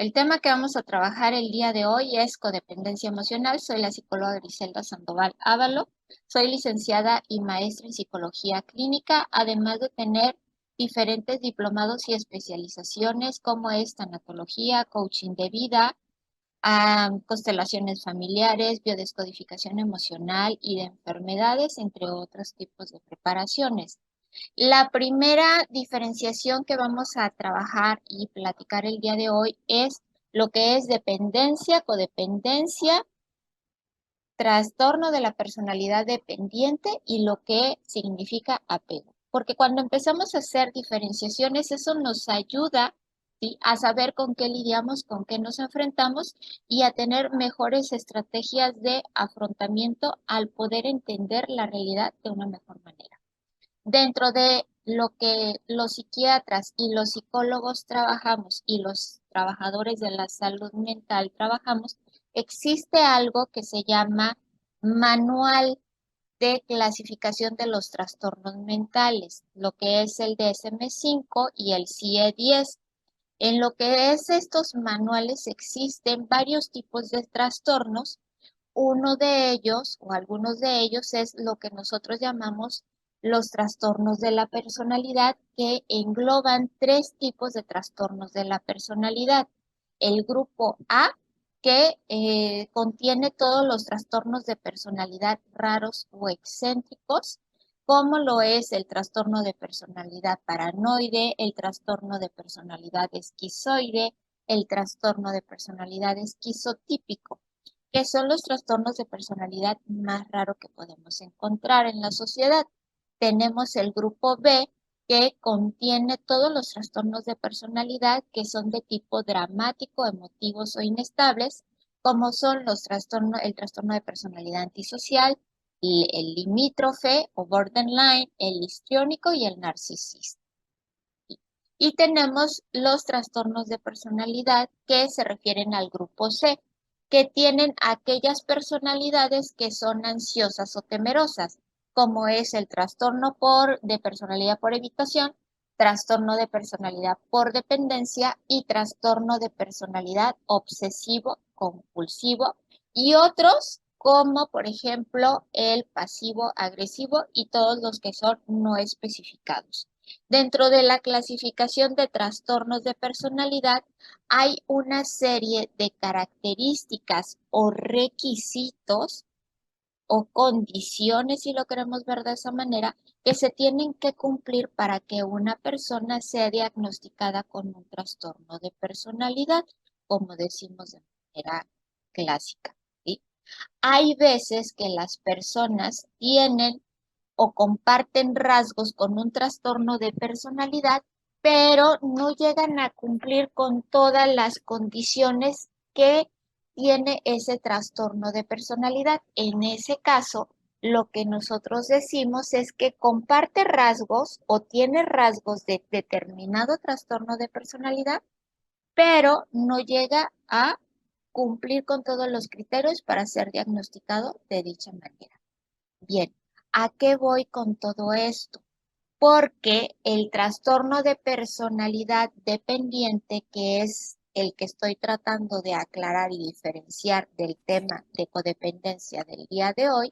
El tema que vamos a trabajar el día de hoy es codependencia emocional. Soy la psicóloga Griselda Sandoval Ávalo. Soy licenciada y maestra en psicología clínica, además de tener diferentes diplomados y especializaciones como es tanatología, coaching de vida, constelaciones familiares, biodescodificación emocional y de enfermedades, entre otros tipos de preparaciones. La primera diferenciación que vamos a trabajar y platicar el día de hoy es lo que es dependencia, codependencia, trastorno de la personalidad dependiente y lo que significa apego. Porque cuando empezamos a hacer diferenciaciones, eso nos ayuda, ¿sí?, a saber con qué lidiamos, con qué nos enfrentamos y a tener mejores estrategias de afrontamiento al poder entender la realidad de una mejor manera. Dentro de lo que los psiquiatras y los psicólogos trabajamos y los trabajadores de la salud mental trabajamos, existe algo que se llama Manual de Clasificación de los Trastornos Mentales, lo que es el DSM-5 y el CIE-10. En lo que es estos manuales existen varios tipos de trastornos. Uno de ellos, o algunos de ellos, es lo que nosotros llamamos los trastornos de la personalidad, que engloban tres tipos de trastornos de la personalidad. El grupo A, que contiene todos los trastornos de personalidad raros o excéntricos, como lo es el trastorno de personalidad paranoide, el trastorno de personalidad esquizoide, el trastorno de personalidad esquizotípico, que son los trastornos de personalidad más raros que podemos encontrar en la sociedad. Tenemos el grupo B, que contiene todos los trastornos de personalidad que son de tipo dramático, emotivos o inestables, como son el trastorno de personalidad antisocial, el limítrofe o borderline, el histriónico y el narcisista. Y tenemos los trastornos de personalidad que se refieren al grupo C, que tienen aquellas personalidades que son ansiosas o temerosas, como es el trastorno de personalidad por evitación, trastorno de personalidad por dependencia y trastorno de personalidad obsesivo compulsivo, y otros como por ejemplo el pasivo agresivo y todos los que son no especificados. Dentro de la clasificación de trastornos de personalidad hay una serie de características o requisitos o condiciones, si lo queremos ver de esa manera, que se tienen que cumplir para que una persona sea diagnosticada con un trastorno de personalidad, como decimos de manera clásica, ¿sí? Hay veces que las personas tienen o comparten rasgos con un trastorno de personalidad, pero no llegan a cumplir con todas las condiciones que tiene ese trastorno de personalidad. En ese caso, lo que nosotros decimos es que comparte rasgos o tiene rasgos de determinado trastorno de personalidad, pero no llega a cumplir con todos los criterios para ser diagnosticado de dicha manera. Bien, ¿a qué voy con todo esto? Porque el trastorno de personalidad dependiente, que es el que estoy tratando de aclarar y diferenciar del tema de codependencia del día de hoy,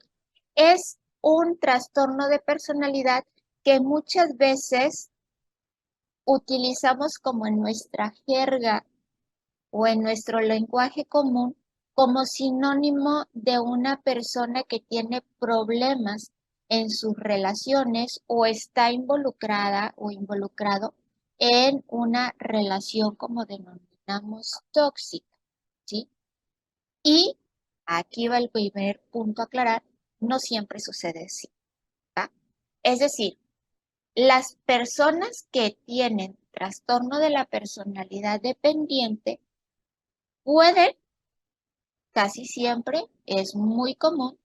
es un trastorno de personalidad que muchas veces utilizamos como en nuestra jerga o en nuestro lenguaje común como sinónimo de una persona que tiene problemas en sus relaciones o está involucrada o involucrado en una relación como denominamos tóxica, ¿sí? Y aquí va el primer punto a aclarar, no siempre sucede así, ¿va? Es decir, las personas que tienen trastorno de la personalidad dependiente pueden, casi siempre, es muy común,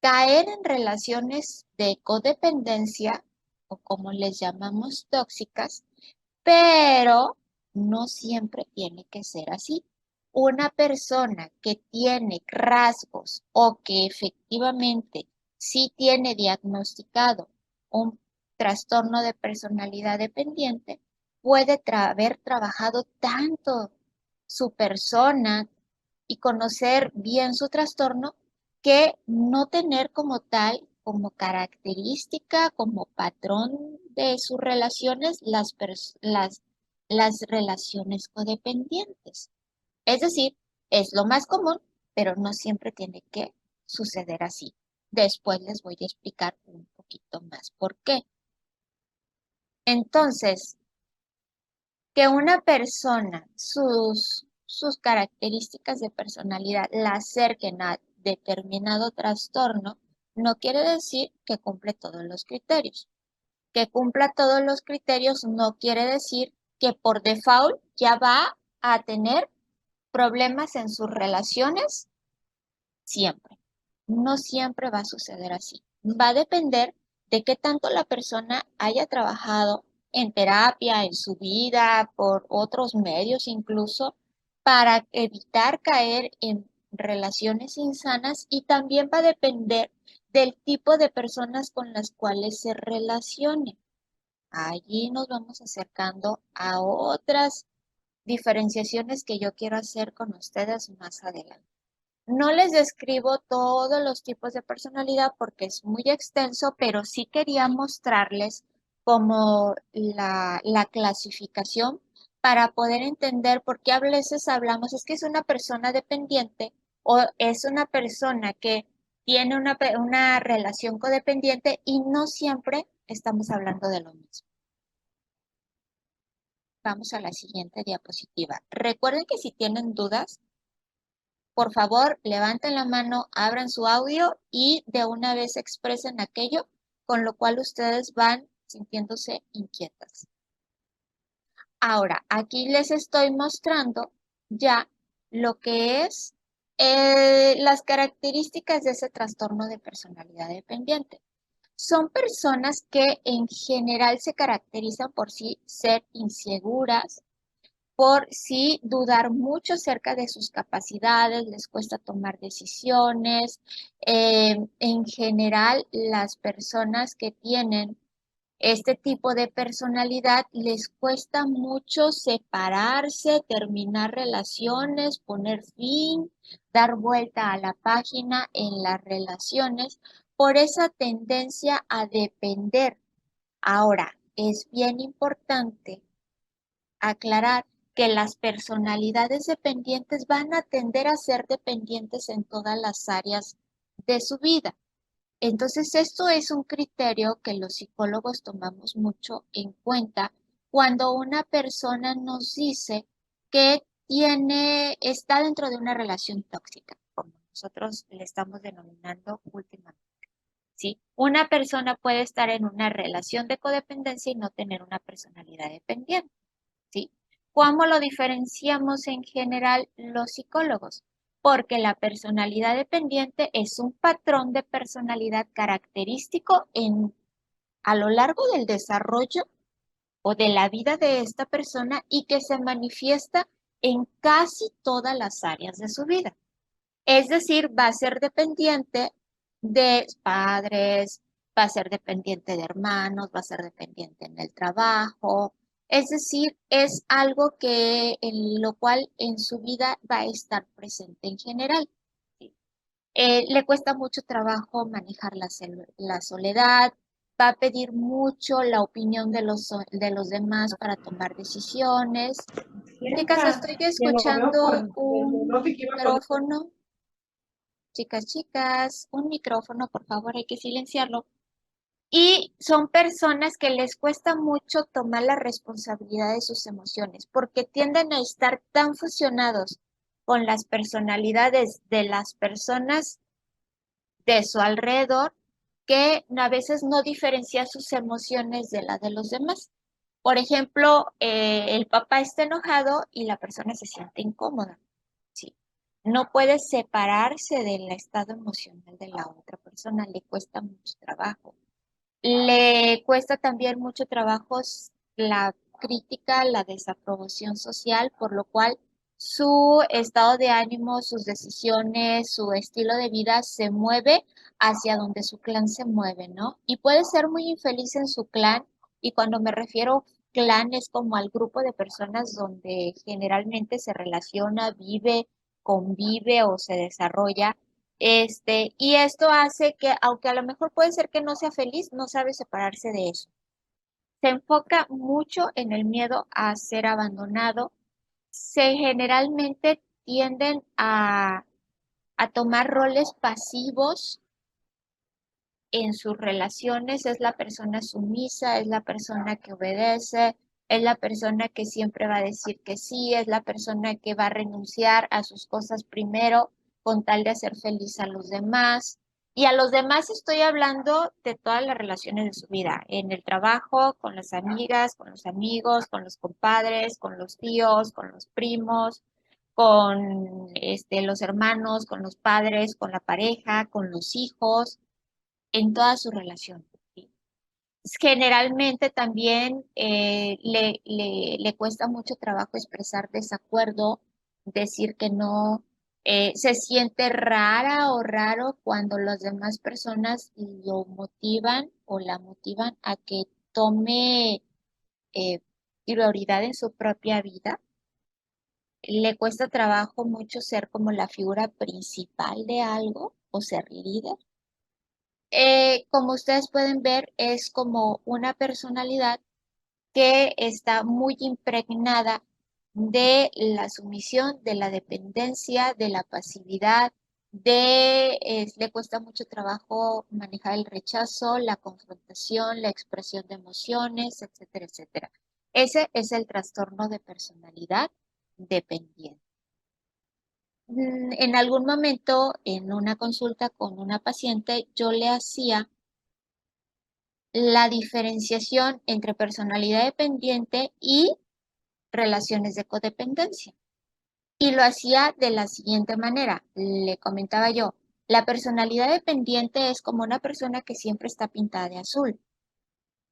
caer en relaciones de codependencia o como les llamamos tóxicas, pero no siempre tiene que ser así. Una persona que tiene rasgos o que efectivamente sí tiene diagnosticado un trastorno de personalidad dependiente puede haber trabajado tanto su persona y conocer bien su trastorno que no tener como tal, como característica, como patrón de sus relaciones, las relaciones codependientes. Es decir, es lo más común, pero no siempre tiene que suceder así. Después les voy a explicar un poquito más por qué. Entonces, que una persona, sus características de personalidad la acerquen a determinado trastorno, no quiere decir que cumple todos los criterios. Que cumpla todos los criterios no quiere decir que por default ya va a tener problemas en sus relaciones siempre. No siempre va a suceder así. Va a depender de qué tanto la persona haya trabajado en terapia, en su vida, por otros medios incluso, para evitar caer en relaciones insanas y también va a depender del tipo de personas con las cuales se relacione. Allí nos vamos acercando a otras diferenciaciones que yo quiero hacer con ustedes más adelante. No les describo todos los tipos de personalidad porque es muy extenso, pero sí quería mostrarles como la clasificación para poder entender por qué a veces hablamos, es que es una persona dependiente o es una persona que tiene una relación codependiente y no siempre estamos hablando de lo mismo. Vamos a la siguiente diapositiva. Recuerden que si tienen dudas, por favor, levanten la mano, abran su audio y de una vez expresen aquello con lo cual ustedes van sintiéndose inquietas. Ahora, aquí les estoy mostrando ya lo que es las características de ese trastorno de personalidad dependiente. Son personas que en general se caracterizan por sí ser inseguras, por sí dudar mucho acerca de sus capacidades, les cuesta tomar decisiones. En general, las personas que tienen este tipo de personalidad les cuesta mucho separarse, terminar relaciones, poner fin, dar vuelta a la página en las relaciones por esa tendencia a depender. Ahora, es bien importante aclarar que las personalidades dependientes van a tender a ser dependientes en todas las áreas de su vida. Entonces, esto es un criterio que los psicólogos tomamos mucho en cuenta cuando una persona nos dice que está dentro de una relación tóxica, como nosotros le estamos denominando últimamente. ¿Sí? Una persona puede estar en una relación de codependencia y no tener una personalidad dependiente. ¿Sí? ¿Cómo lo diferenciamos en general los psicólogos? Porque la personalidad dependiente es un patrón de personalidad característico a lo largo del desarrollo o de la vida de esta persona y que se manifiesta en casi todas las áreas de su vida. Es decir, va a ser dependiente de padres, va a ser dependiente de hermanos, va a ser dependiente en el trabajo. Es decir, es algo que en lo cual en su vida va a estar presente en general. ¿Sí? Le cuesta mucho trabajo manejar la soledad, va a pedir mucho la opinión de los demás para tomar decisiones. Chicas, Piensa estoy que lo veo por escuchando el un no sé qué iba con micrófono. Chicas, un micrófono, por favor, hay que silenciarlo. Y son personas que les cuesta mucho tomar la responsabilidad de sus emociones porque tienden a estar tan fusionados con las personalidades de las personas de su alrededor que a veces no diferencia sus emociones de las de los demás. Por ejemplo, el papá está enojado y la persona se siente incómoda. Sí. No puede separarse del estado emocional de la otra persona, le cuesta mucho trabajo. Le cuesta también mucho trabajo la crítica, la desaprobación social, por lo cual su estado de ánimo, sus decisiones, su estilo de vida se mueve hacia donde su clan se mueve, ¿no? Y puede ser muy infeliz en su clan, y cuando me refiero clan es como al grupo de personas donde generalmente se relaciona, vive, convive o se desarrolla. Y esto hace que, aunque a lo mejor puede ser que no sea feliz, no sabe separarse de eso. Se enfoca mucho en el miedo a ser abandonado. Se generalmente tienden a tomar roles pasivos en sus relaciones. Es la persona sumisa, es la persona que obedece, es la persona que siempre va a decir que sí, es la persona que va a renunciar a sus cosas primero con tal de hacer feliz a los demás. Y a los demás estoy hablando de todas las relaciones de su vida, en el trabajo, con las amigas, con los amigos, con los compadres, con los tíos, con los primos, con los hermanos, con los padres, con la pareja, con los hijos, en toda su relación. ¿Sí? Generalmente también le cuesta mucho trabajo expresar desacuerdo, decir que no, se siente rara o raro cuando las demás personas lo motivan o la motivan a que tome prioridad en su propia vida. Le cuesta trabajo mucho ser como la figura principal de algo o ser líder. Como ustedes pueden ver, es como una personalidad que está muy impregnada de la sumisión, de la dependencia, de la pasividad, le cuesta mucho trabajo manejar el rechazo, la confrontación, la expresión de emociones, etcétera, etcétera. Ese es el trastorno de personalidad dependiente. En algún momento, en una consulta con una paciente, yo le hacía la diferenciación entre personalidad dependiente y relaciones de codependencia. Y lo hacía de la siguiente manera. Le comentaba yo, la personalidad dependiente es como una persona que siempre está pintada de azul.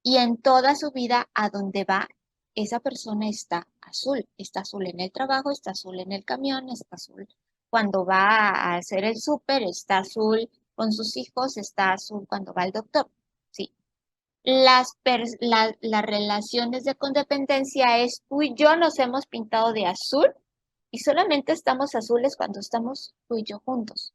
Y en toda su vida, a donde va, esa persona está azul. Está azul en el trabajo, está azul en el camión, está azul cuando va a hacer el súper, está azul con sus hijos, está azul cuando va al doctor. Sí. Las relaciones de codependencia es tú y yo nos hemos pintado de azul y solamente estamos azules cuando estamos tú y yo juntos.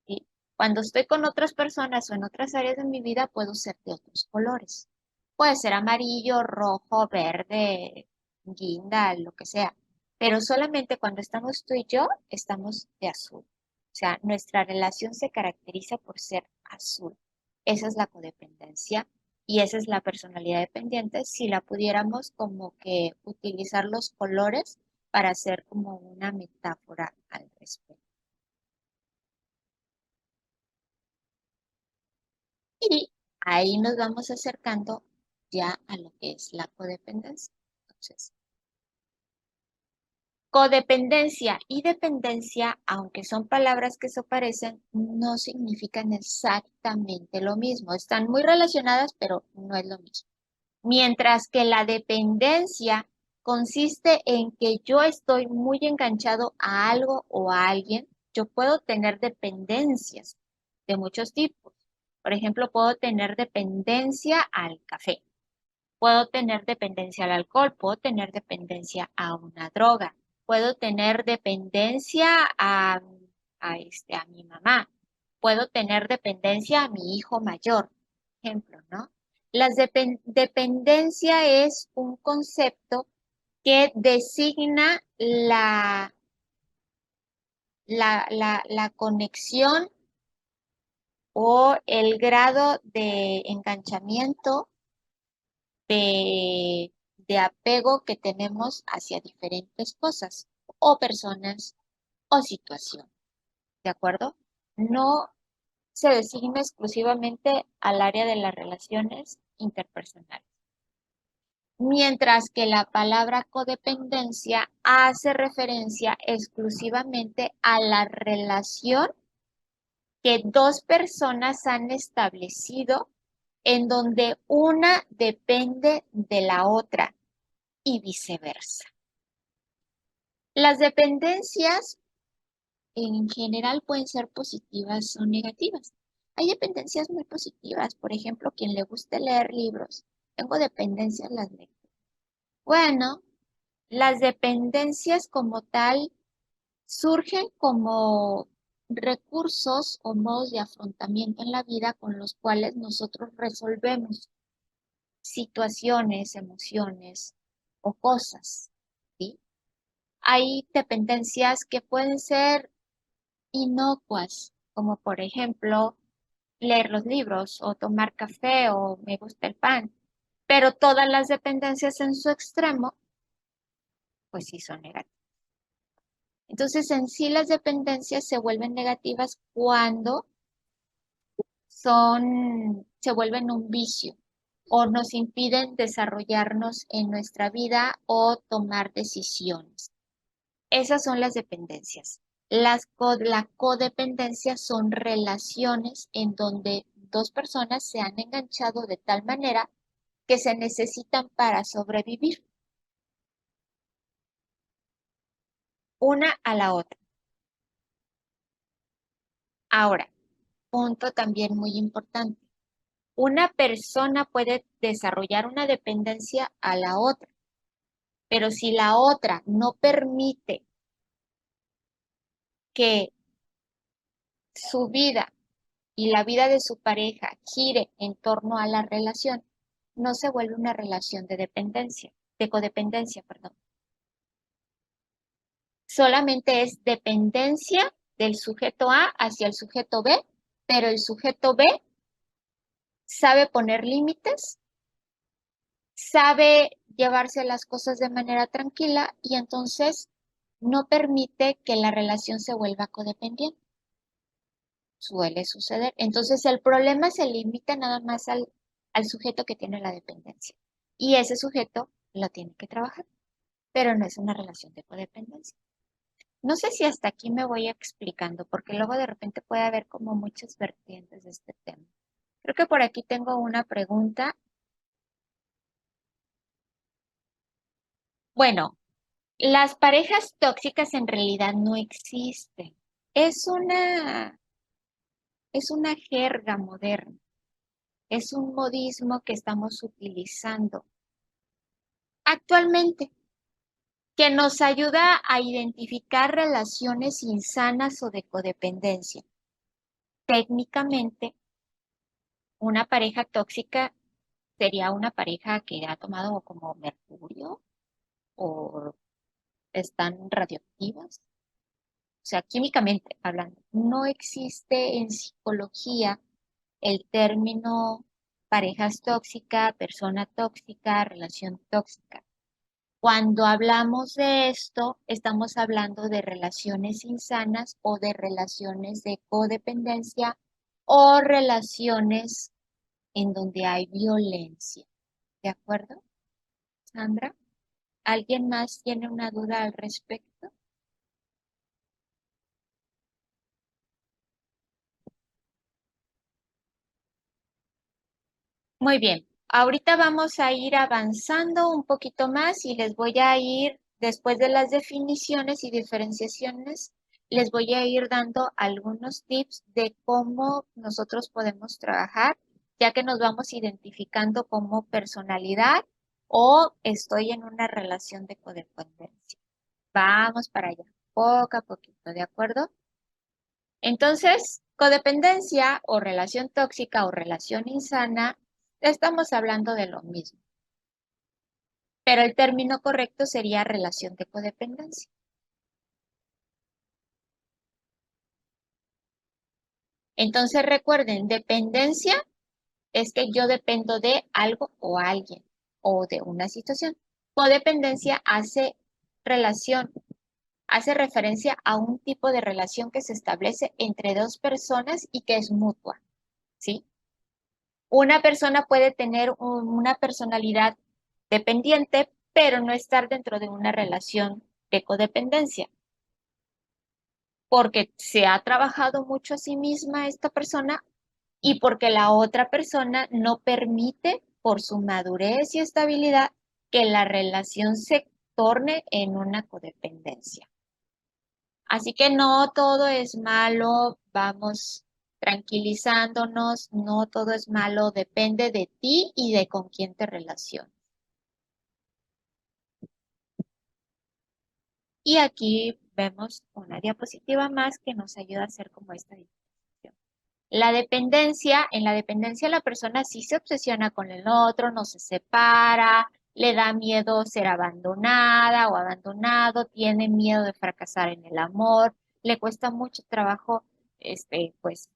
¿Sí? Cuando estoy con otras personas o en otras áreas de mi vida puedo ser de otros colores. Puede ser amarillo, rojo, verde, guinda, lo que sea. Pero solamente cuando estamos tú y yo estamos de azul. O sea, nuestra relación se caracteriza por ser azul. Esa es la codependencia y esa es la personalidad dependiente. Si la pudiéramos como que utilizar los colores para hacer como una metáfora al respecto. Y ahí nos vamos acercando ya a lo que es la codependencia. Entonces, codependencia y dependencia, aunque son palabras que se parecen, no significan exactamente lo mismo. Están muy relacionadas, pero no es lo mismo. Mientras que la dependencia consiste en que yo estoy muy enganchado a algo o a alguien, yo puedo tener dependencias de muchos tipos. Por ejemplo, puedo tener dependencia al café, puedo tener dependencia al alcohol, puedo tener dependencia a una droga, puedo tener dependencia a mi mamá, puedo tener dependencia a mi hijo mayor, ejemplo, ¿no? Dependencia es un concepto que designa la conexión o el grado de enganchamiento, de apego que tenemos hacia diferentes cosas o personas o situaciones, ¿de acuerdo? No se designa exclusivamente al área de las relaciones interpersonales. Mientras que la palabra codependencia hace referencia exclusivamente a la relación que dos personas han establecido en donde una depende de la otra y viceversa. Las dependencias en general pueden ser positivas o negativas. Hay dependencias muy positivas, por ejemplo, quien le guste leer libros. Tengo dependencias las lecturas. Bueno, las dependencias como tal surgen como recursos o modos de afrontamiento en la vida con los cuales nosotros resolvemos situaciones, emociones o cosas, ¿sí? Hay dependencias que pueden ser inocuas, como por ejemplo leer los libros o tomar café o me gusta el pan, pero todas las dependencias en su extremo, pues sí son negativas. Entonces, en sí las dependencias se vuelven negativas cuando se vuelven un vicio o nos impiden desarrollarnos en nuestra vida o tomar decisiones. Esas son las dependencias. La codependencia son relaciones en donde dos personas se han enganchado de tal manera que se necesitan para sobrevivir una a la otra. Ahora, punto también muy importante. Una persona puede desarrollar una dependencia a la otra, pero si la otra no permite que su vida y la vida de su pareja gire en torno a la relación, no se vuelve una relación de dependencia, de codependencia, perdón. Solamente es dependencia del sujeto A hacia el sujeto B, pero el sujeto B sabe poner límites, sabe llevarse las cosas de manera tranquila y entonces no permite que la relación se vuelva codependiente. Suele suceder. Entonces el problema se limita nada más al sujeto que tiene la dependencia. Y ese sujeto lo tiene que trabajar, pero no es una relación de codependencia. No sé si hasta aquí me voy explicando, porque luego de repente puede haber como muchas vertientes de este tema. Creo que por aquí tengo una pregunta. Bueno, las parejas tóxicas en realidad no existen. Es es una jerga moderna, es un modismo que estamos utilizando actualmente, que nos ayuda a identificar relaciones insanas o de codependencia. Técnicamente, una pareja tóxica sería una pareja que ha tomado como mercurio o están radioactivas. O sea, químicamente hablando, no existe en psicología el término parejas tóxica, persona tóxica, relación tóxica. Cuando hablamos de esto, estamos hablando de relaciones insanas o de relaciones de codependencia o relaciones en donde hay violencia. ¿De acuerdo, Sandra? ¿Alguien más tiene una duda al respecto? Muy bien. Ahorita vamos a ir avanzando un poquito más y les voy a ir, después de las definiciones y diferenciaciones, les voy a ir dando algunos tips de cómo nosotros podemos trabajar, ya que nos vamos identificando como personalidad o estoy en una relación de codependencia. Vamos para allá, poco a poquito, ¿de acuerdo? Entonces, codependencia o relación tóxica o relación insana, estamos hablando de lo mismo, pero el término correcto sería relación de codependencia. Entonces, recuerden, dependencia es que yo dependo de algo o alguien o de una situación. Codependencia relación, hace referencia a un tipo de relación que se establece entre dos personas y que es mutua, ¿sí? Una persona puede tener una personalidad dependiente, pero no estar dentro de una relación de codependencia, porque se ha trabajado mucho a sí misma esta persona y porque la otra persona no permite, por su madurez y estabilidad, que la relación se torne en una codependencia. Así que no todo es malo, vamos tranquilizándonos, no todo es malo, depende de ti y de con quién te relacionas. Y aquí vemos una diapositiva más que nos ayuda a hacer como esta diferenciación. En la dependencia la persona sí se obsesiona con el otro, no se separa, le da miedo ser abandonada o abandonado, tiene miedo de fracasar en el amor, le cuesta mucho trabajo, pues,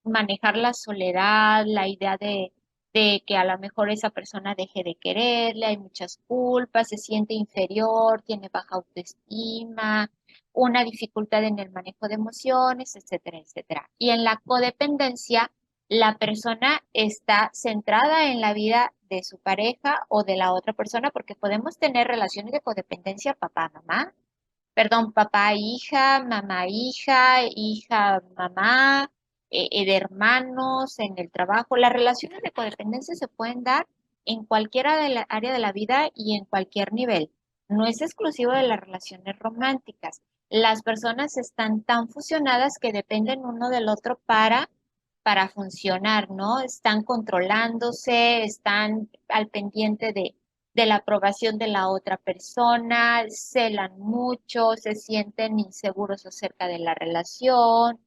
manejar la soledad, la idea de que a lo mejor esa persona deje de quererle, hay muchas culpas, se siente inferior, tiene baja autoestima, una dificultad en el manejo de emociones, etcétera, etcétera. Y en la codependencia, la persona está centrada en la vida de su pareja o de la otra persona, porque podemos tener relaciones de codependencia papá-mamá, perdón, papá-hija, mamá-hija, hija-mamá, de hermanos, en el trabajo. Las relaciones de codependencia se pueden dar en cualquier área de la vida y en cualquier nivel. No es exclusivo de las relaciones románticas. Las personas están tan fusionadas que dependen uno del otro para funcionar, ¿no? Están controlándose, están al pendiente de la aprobación de la otra persona, celan mucho, se sienten inseguros acerca de la relación,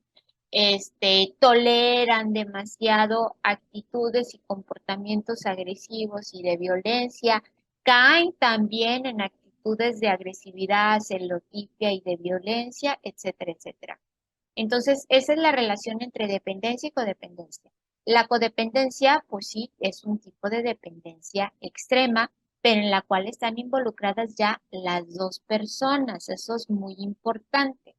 toleran demasiado actitudes y comportamientos agresivos y de violencia, caen también en actitudes de agresividad, celotipia y de violencia, etcétera, etcétera. Entonces, esa es la relación entre dependencia y codependencia. La codependencia, pues sí, es un tipo de dependencia extrema, pero en la cual están involucradas ya las dos personas. Eso es muy importante.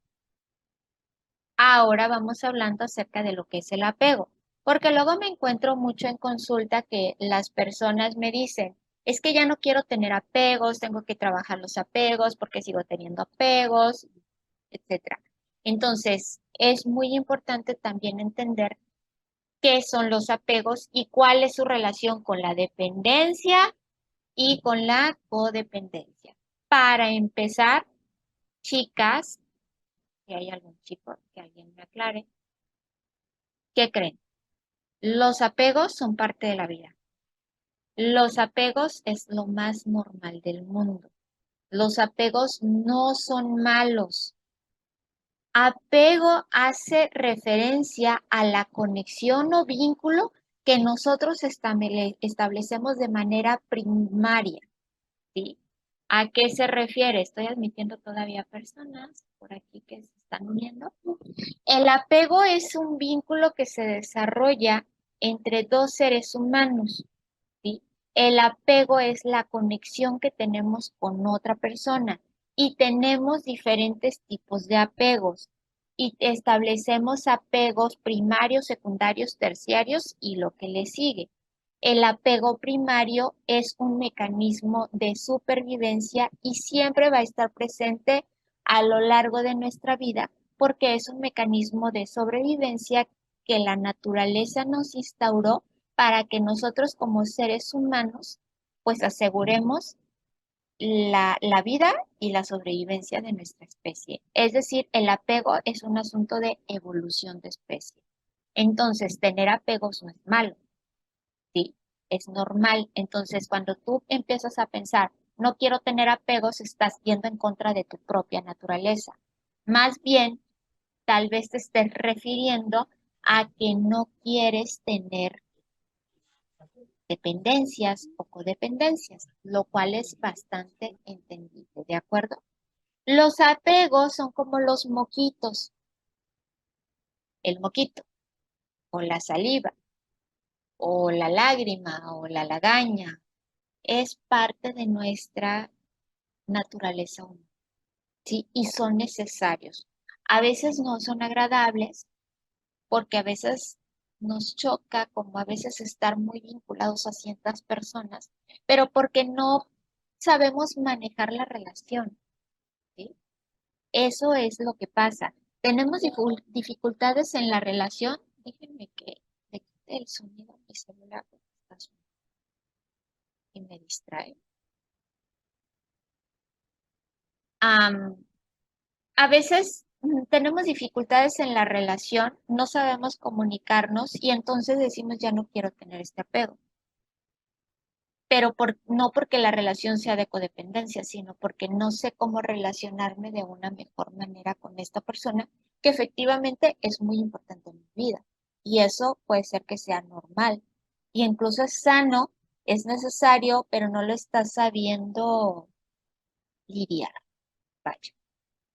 Ahora vamos hablando acerca de lo que es el apego, porque luego me encuentro mucho en consulta que las personas me dicen, es que ya no quiero tener apegos, tengo que trabajar los apegos porque sigo teniendo apegos, etcétera. Entonces, es muy importante también entender qué son los apegos y cuál es su relación con la dependencia y con la codependencia. Para empezar, chicas, si hay algún chico que alguien me aclare, ¿qué creen? Los apegos son parte de la vida. Los apegos es lo más normal del mundo. Los apegos no son malos. Apego hace referencia a la conexión o vínculo que nosotros establecemos de manera primaria, ¿sí? ¿A qué se refiere? Estoy admitiendo todavía personas por aquí que se están uniendo. El apego es un vínculo que se desarrolla entre dos seres humanos, ¿sí? El apego es la conexión que tenemos con otra persona y tenemos diferentes tipos de apegos y establecemos apegos primarios, secundarios, terciarios y lo que le sigue. El apego primario es un mecanismo de supervivencia y siempre va a estar presente a lo largo de nuestra vida porque es un mecanismo de sobrevivencia que la naturaleza nos instauró para que nosotros como seres humanos pues aseguremos la vida y la sobrevivencia de nuestra especie. Es decir, el apego es un asunto de evolución de especie. Entonces, tener apegos no es malo, ¿sí? Es normal. Entonces, cuando tú empiezas a pensar, no quiero tener apegos, estás yendo en contra de tu propia naturaleza. Más bien, tal vez te estés refiriendo a que no quieres tener dependencias o codependencias, lo cual es bastante entendible, ¿de acuerdo? Los apegos son como los moquitos, el moquito, o la saliva, o la lágrima, o la lagaña, es parte de nuestra naturaleza humana, ¿sí? Y son necesarios. A veces no son agradables porque a veces nos choca, como a veces estar muy vinculados a ciertas personas, pero porque no sabemos manejar la relación, ¿sí? Eso es lo que pasa. Tenemos dificultades en la relación. Déjenme que le quite el sonido a mi celular porque está sonando y me distrae. Am, a veces tenemos dificultades en la relación, no sabemos comunicarnos y entonces decimos ya no quiero tener este apego. pero no porque la relación sea de codependencia, sino porque no sé cómo relacionarme de una mejor manera con esta persona, que efectivamente es muy importante en mi vida. Y eso puede ser que sea normal. Y incluso es sano, es necesario, pero no lo estás sabiendo lidiar. Vaya.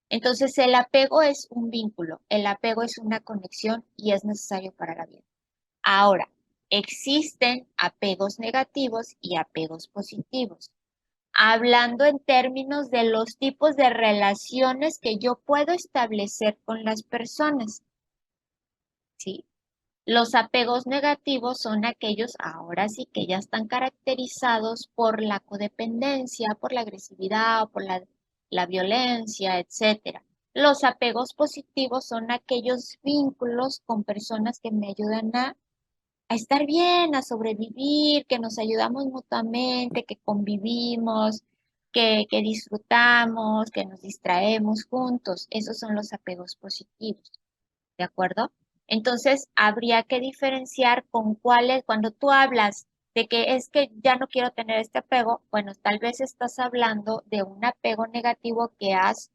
Entonces, el apego es un vínculo, el apego es una conexión y es necesario para la vida. Ahora, existen apegos negativos y apegos positivos. Hablando en términos de los tipos de relaciones que yo puedo establecer con las personas, ¿sí? Los apegos negativos son aquellos, ahora sí que ya están caracterizados por la codependencia, por la agresividad, por la violencia, etcétera. Los apegos positivos son aquellos vínculos con personas que me ayudan a estar bien, a sobrevivir, que nos ayudamos mutuamente, que convivimos, que disfrutamos, que nos distraemos juntos. Esos son los apegos positivos, ¿de acuerdo? Entonces, habría que diferenciar con cuáles, cuando tú hablas de que es que ya no quiero tener este apego, bueno, tal vez estás hablando de un apego negativo que has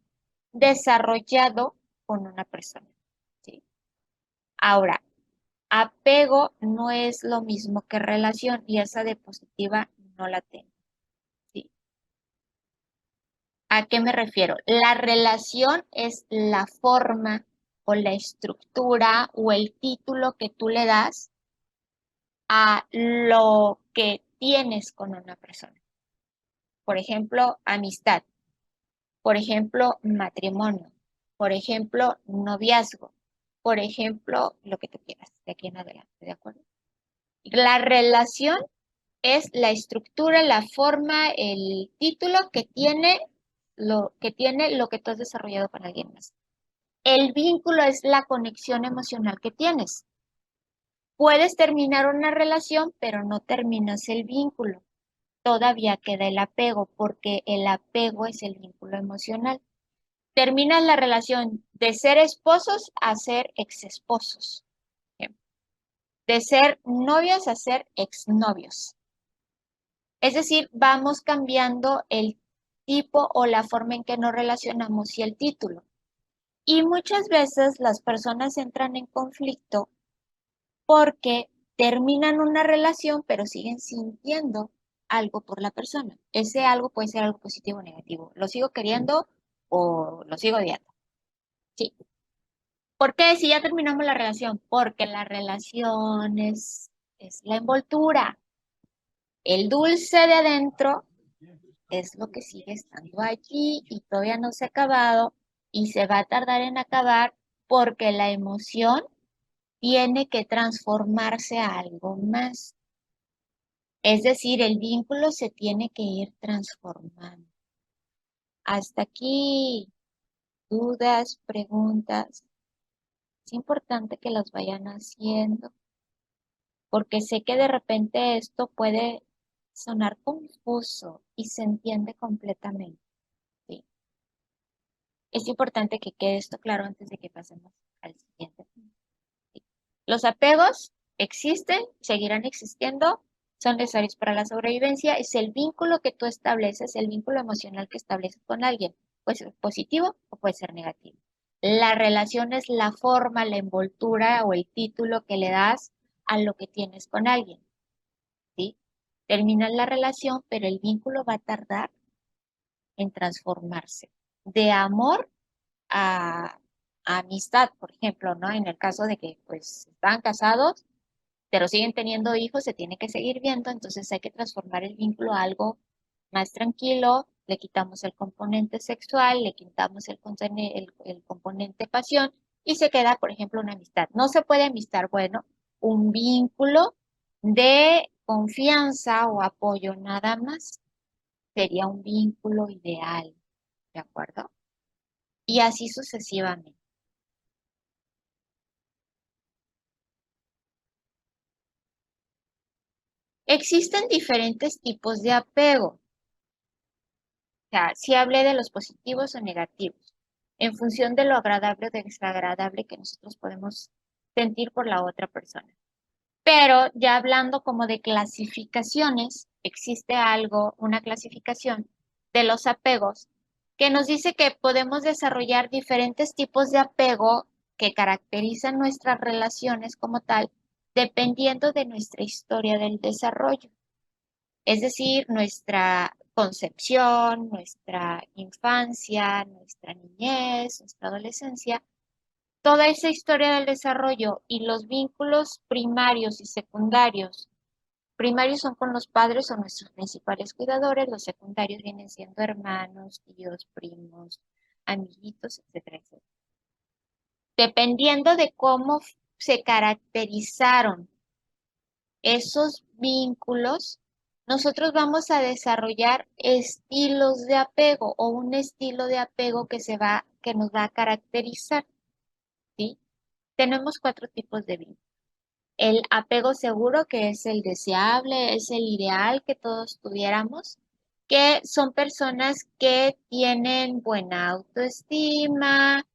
desarrollado con una persona, ¿sí? Ahora, apego no es lo mismo que relación y esa diapositiva no la tengo, ¿sí? ¿A qué me refiero? La relación es la forma o la estructura o el título que tú le das a lo que tienes con una persona. Por ejemplo, amistad. Por ejemplo, matrimonio. Por ejemplo, noviazgo. Por ejemplo, lo que tú quieras de aquí en adelante, ¿de acuerdo? La relación es la estructura, la forma, el título que tiene lo que tú has desarrollado con alguien más. El vínculo es la conexión emocional que tienes. Puedes terminar una relación, pero no terminas el vínculo. Todavía queda el apego, porque el apego es el vínculo emocional. Terminas la relación de ser esposos a ser exesposos, de ser novios a ser exnovios. Es decir, vamos cambiando el tipo o la forma en que nos relacionamos y el título. Y muchas veces las personas entran en conflicto porque terminan una relación pero siguen sintiendo algo por la persona. Ese algo puede ser algo positivo o negativo. ¿Lo sigo queriendo o lo sigo odiando? Sí. ¿Por qué si ya terminamos la relación? Porque la relación es la envoltura. El dulce de adentro es lo que sigue estando allí y todavía no se ha acabado y se va a tardar en acabar porque la emoción tiene que transformarse a algo más. Es decir, el vínculo se tiene que ir transformando. Hasta aquí, dudas, preguntas. Es importante que las vayan haciendo porque sé que de repente esto puede sonar confuso y se entiende completamente. ¿Sí? Es importante que quede esto claro antes de que pasemos al siguiente punto. ¿Sí? Los apegos existen, seguirán existiendo, son necesarios para la sobrevivencia. Es el vínculo que tú estableces, el vínculo emocional que estableces con alguien. Puede ser positivo o puede ser negativo. La relación es la forma, la envoltura o el título que le das a lo que tienes con alguien. ¿Sí? Terminas la relación, pero el vínculo va a tardar en transformarse. De amor a amistad, por ejemplo, ¿no? En el caso de que pues están casados, pero siguen teniendo hijos, se tiene que seguir viendo, entonces hay que transformar el vínculo a algo más tranquilo, le quitamos el componente sexual, le quitamos el componente pasión y se queda, por ejemplo, una amistad. No se puede amistad, bueno, un vínculo de confianza o apoyo nada más. Sería un vínculo ideal, ¿de acuerdo? Y así sucesivamente. Existen diferentes tipos de apego. O sea, si hablé de los positivos o negativos, en función de lo agradable o desagradable que nosotros podemos sentir por la otra persona. Pero ya hablando como de clasificaciones, existe algo, una clasificación de los apegos, que nos dice que podemos desarrollar diferentes tipos de apego que caracterizan nuestras relaciones como tal, dependiendo de nuestra historia del desarrollo. Es decir, nuestra concepción, nuestra infancia, nuestra niñez, nuestra adolescencia, toda esa historia del desarrollo y los vínculos primarios y secundarios. Primarios son con los padres o nuestros principales cuidadores, los secundarios vienen siendo hermanos, tíos, primos, amiguitos, etcétera, etcétera. Dependiendo de cómo se caracterizaron esos vínculos, nosotros vamos a desarrollar estilos de apego o un estilo de apego que nos va a caracterizar, ¿sí? Tenemos 4 tipos de vínculos. El apego seguro, que es el deseable, es el ideal que todos tuviéramos, que son personas que tienen buena autoestima,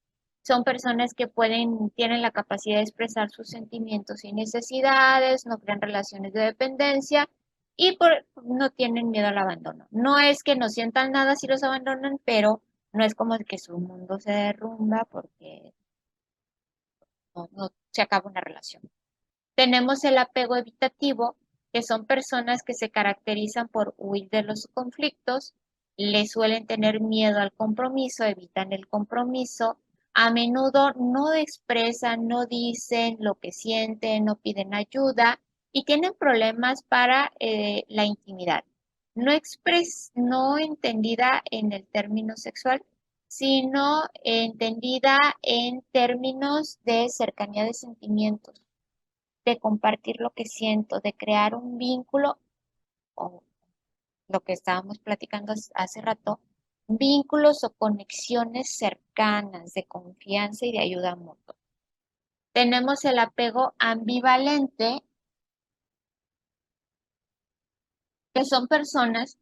son personas que tienen la capacidad de expresar sus sentimientos y necesidades, no crean relaciones de dependencia y no tienen miedo al abandono. No es que no sientan nada si los abandonan, pero no es como que su mundo se derrumba porque no se acaba una relación. Tenemos el apego evitativo, que son personas que se caracterizan por huir de los conflictos, le suelen tener miedo al compromiso, evitan el compromiso, a menudo no expresan, no dicen lo que sienten, no piden ayuda y tienen problemas para la intimidad. No entendida en el término sexual, sino entendida en términos de cercanía de sentimientos, de compartir lo que siento, de crear un vínculo, o lo que estábamos platicando hace rato, vínculos o conexiones cercanas de confianza y de ayuda mutua. Tenemos el apego ambivalente, que son personas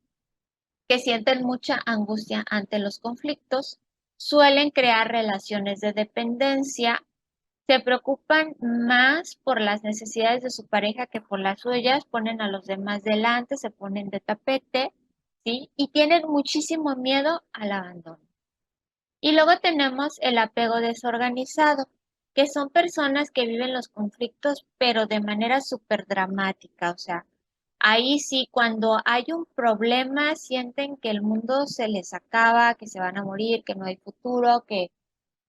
que sienten mucha angustia ante los conflictos, suelen crear relaciones de dependencia, se preocupan más por las necesidades de su pareja que por las suyas, ponen a los demás delante, se ponen de tapete, ¿sí? Y tienen muchísimo miedo al abandono. Y luego tenemos el apego desorganizado, que son personas que viven los conflictos, pero de manera súper dramática. O sea, ahí sí, cuando hay un problema, sienten que el mundo se les acaba, que se van a morir, que no hay futuro, que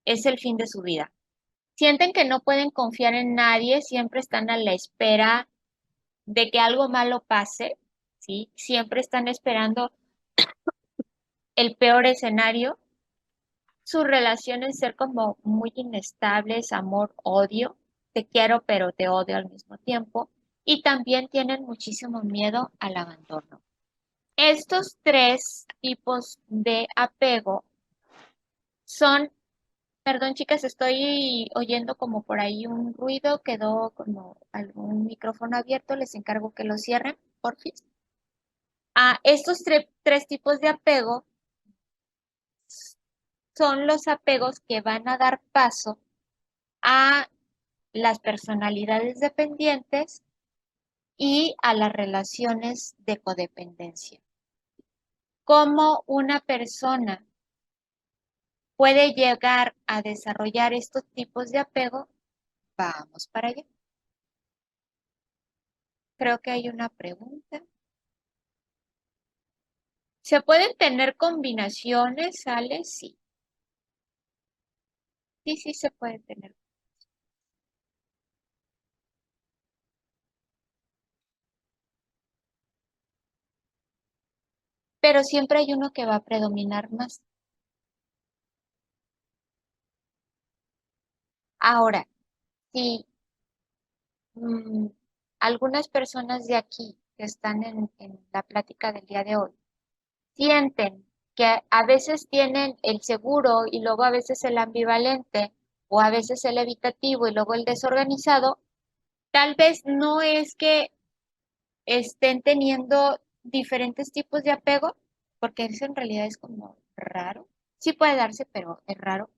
es el fin de su vida. Sienten que no pueden confiar en nadie, siempre están a la espera de que algo malo pase, ¿sí? Siempre están esperando el peor escenario. Sus relaciones ser como muy inestables, amor, odio, te quiero pero te odio al mismo tiempo. Y también tienen muchísimo miedo al abandono. Estos 3 tipos de apego son. Perdón, chicas, estoy oyendo como por ahí un ruido, quedó como algún micrófono abierto, les encargo que lo cierren, porfis. Estos 3 tipos de apego son los apegos que van a dar paso a las personalidades dependientes y a las relaciones de codependencia. ¿Cómo una persona puede llegar a desarrollar estos tipos de apego? Vamos para allá. Creo que hay una pregunta. ¿Se pueden tener combinaciones, Ale? Sí. Sí, sí se pueden tener. Pero siempre hay uno que va a predominar más. Ahora, si mm, algunas personas de aquí que están en la plática del día de hoy sienten que a veces tienen el seguro y luego a veces el ambivalente o a veces el evitativo y luego el desorganizado, tal vez no es que estén teniendo diferentes tipos de apego, porque eso en realidad es como raro. Sí puede darse, pero es raro.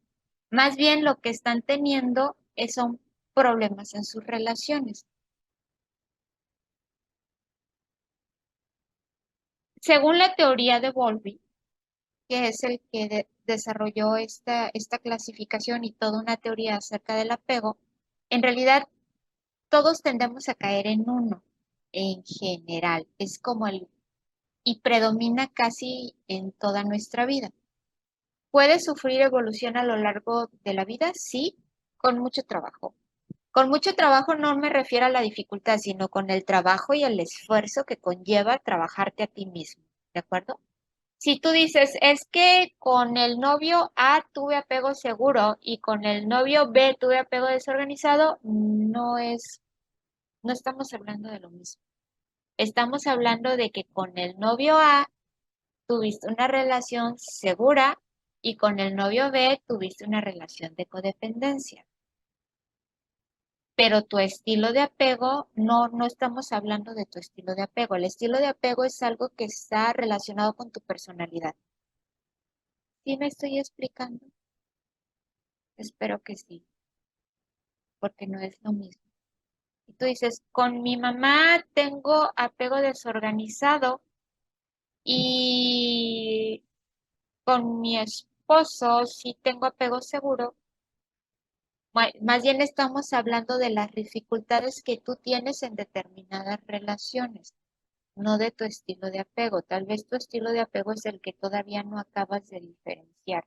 Más bien lo que están teniendo son problemas en sus relaciones. Según la teoría de Bowlby, que es el que desarrolló esta clasificación y toda una teoría acerca del apego, en realidad todos tendemos a caer en uno, en general. Es como y predomina casi en toda nuestra vida. ¿Puede sufrir evolución a lo largo de la vida? Sí, con mucho trabajo. Con mucho trabajo no me refiero a la dificultad, sino con el trabajo y el esfuerzo que conlleva trabajarte a ti mismo. ¿De acuerdo? Si tú dices, es que con el novio A tuve apego seguro y con el novio B tuve apego desorganizado, no estamos hablando de lo mismo. Estamos hablando de que con el novio A tuviste una relación segura y con el novio B tuviste una relación de codependencia. Pero tu estilo de apego, no estamos hablando de tu estilo de apego. El estilo de apego es algo que está relacionado con tu personalidad. ¿Sí me estoy explicando? Espero que sí, porque no es lo mismo. Y tú dices, con mi mamá tengo apego desorganizado y con mi esposo sí tengo apego seguro. Más bien estamos hablando de las dificultades que tú tienes en determinadas relaciones, no de tu estilo de apego. Tal vez tu estilo de apego es el que todavía no acabas de diferenciar.